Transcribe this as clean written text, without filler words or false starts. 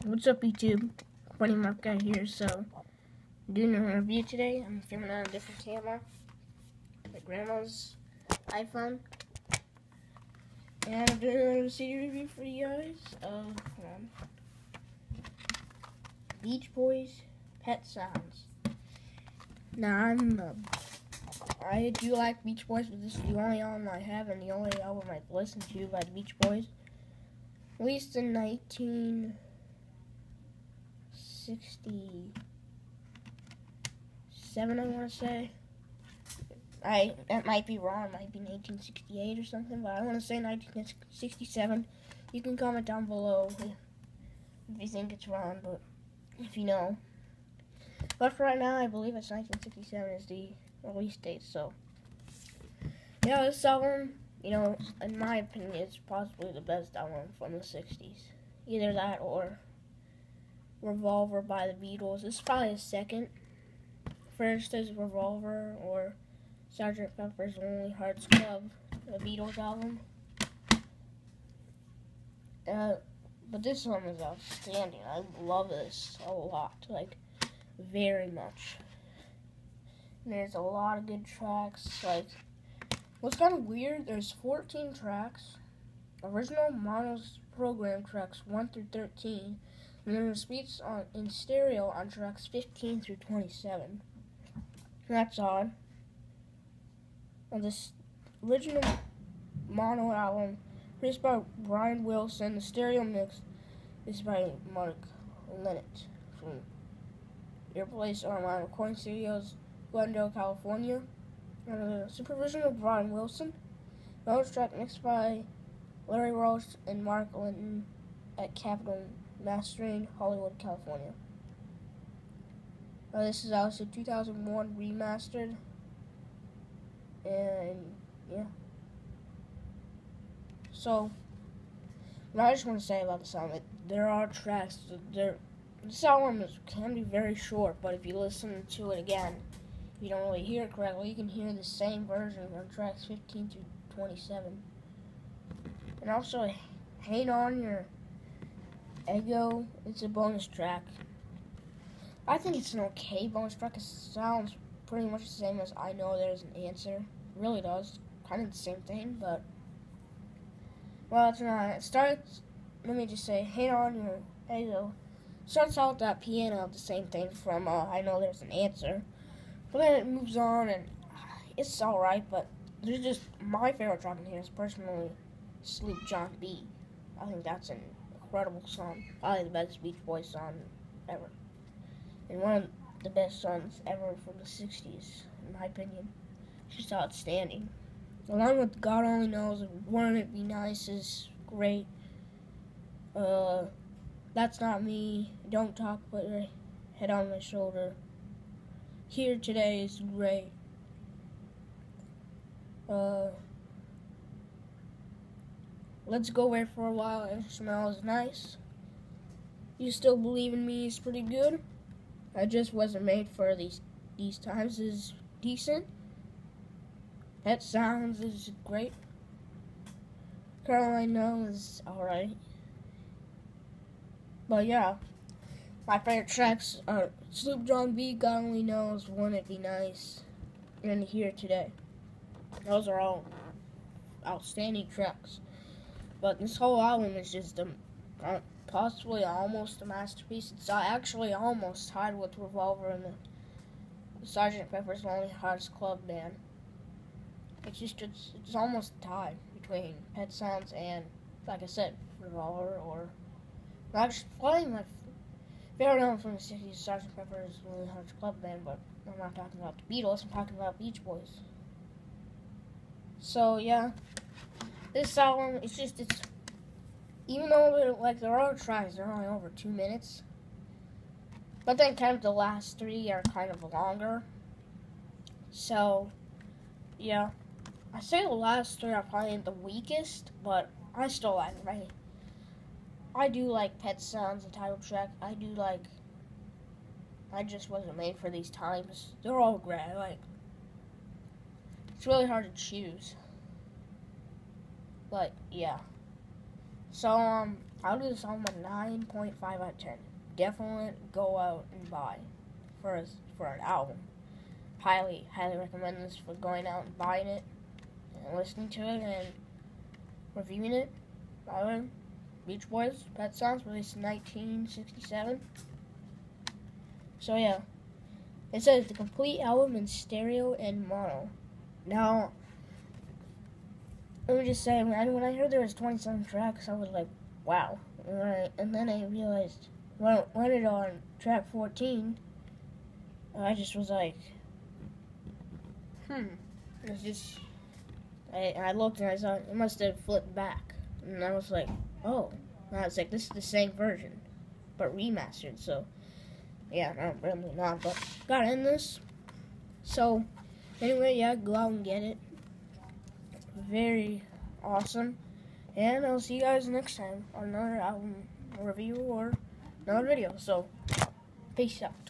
What's up, YouTube? Funny Mark guy here. So, doing a review today. I'm filming on a different camera, my grandma's iPhone, and I'm doing a CD review for you guys of Beach Boys' Pet Sounds. Now, I do like Beach Boys, but this is the only album I have and the only album I've listened to by the Beach Boys. Released in 1967, I want to say. That might be wrong. It might be 1968 or something, but I want to say 1967. You can comment down below if you think it's wrong, but if you know. But for right now, I believe it's 1967 is the release date. So, yeah, this album, in my opinion, is possibly the best album from the 60s. Either that or Revolver by the Beatles. This is probably a second. First is Revolver or Sgt. Pepper's Lonely Hearts Club, the Beatles album. But this one is outstanding. I love this a lot, very much. And there's a lot of good tracks. What's kind of weird, there's 14 tracks. Original mono's program tracks 1 through 13. And then there's beats in stereo on tracks 15 through 27. That's odd. On this original mono album, produced by Brian Wilson, the stereo mix is by Mark Lennett from Your Place Online Recording Studios, Glendale, California. Under the supervision of Brian Wilson, the bonus track mixed by Larry Roche and Mark Linton at Capitol Mastering, Hollywood, California. This is also 2001 remastered, and yeah. So, what I just want to say about this album, there are tracks. This album can be very short, but if you listen to it again, if you don't really hear it correctly, you can hear the same version on tracks 15 through 27. And also, Hang On Your Ego, it's a bonus track. I think it's an okay bonus track. It sounds pretty much the same as I Know There's an Answer. It really does. Kind of the same thing, but well, it's not. It starts, let me just say, Hang On Your Ego starts out with that piano, the same thing from I Know There's an Answer. But then it moves on, and it's alright, but there's just, my favorite track in here is personally Sloop John B. I think that's an incredible song. Probably the best Beach Boys song ever. And one of the best songs ever from the 60s, in my opinion. It's just outstanding. Along with God Only Knows and Wouldn't It Be Nice is great. That's Not Me. Don't Talk, Put Your Head on My Shoulder. Here Today is great. Let's Go Away for a While and Smell is nice. You Still Believe in Me is pretty good. I Just Wasn't Made for These Times is decent. Pet Sounds is great. Girl I Know is alright. But yeah, my favorite tracks are Sloop John B, God Only Knows, Wouldn't It Be Nice, and Here Today. Those are all outstanding tracks. But this whole album is just possibly almost a masterpiece. It's actually almost tied with Revolver and the Sgt. Pepper's Lonely Hearts Club Band. It's almost tied between Pet Sounds and, like I said, Revolver or actually playing my favorite album from the 60s, Sgt. Pepper's Lonely Hearts Club Band, but I'm not talking about the Beatles, I'm talking about Beach Boys. So yeah, this album, it's even though there are tracks, they're only over 2 minutes, but then kind of the last 3 are kind of longer. So yeah, I say the last 3 are probably the weakest, but I still like it. I do like Pet Sounds, the title track. I do like I Just Wasn't Made for These Times. They're all great. It's really hard to choose. But yeah. So I'll do this album a 9.5 out of 10. Definitely go out and buy for an album. Highly recommend this for going out and buying it and listening to it and reviewing it. By the way, Beach Boys, Pet Sounds, released in 1967. So yeah, it says the complete album in stereo and mono. Now, let me just say, when I heard there was 27 tracks, I was like, wow. And then I realized, when it landed on track 14, I just was like, It's just, I looked and I saw it must have flipped back. And I was like, oh. And I was like, this is the same version, but remastered. So, yeah, no, really not. But gotta end this. So, anyway, yeah, go out and get it. Very awesome. And I'll see you guys next time on another album review or another video. So, peace out.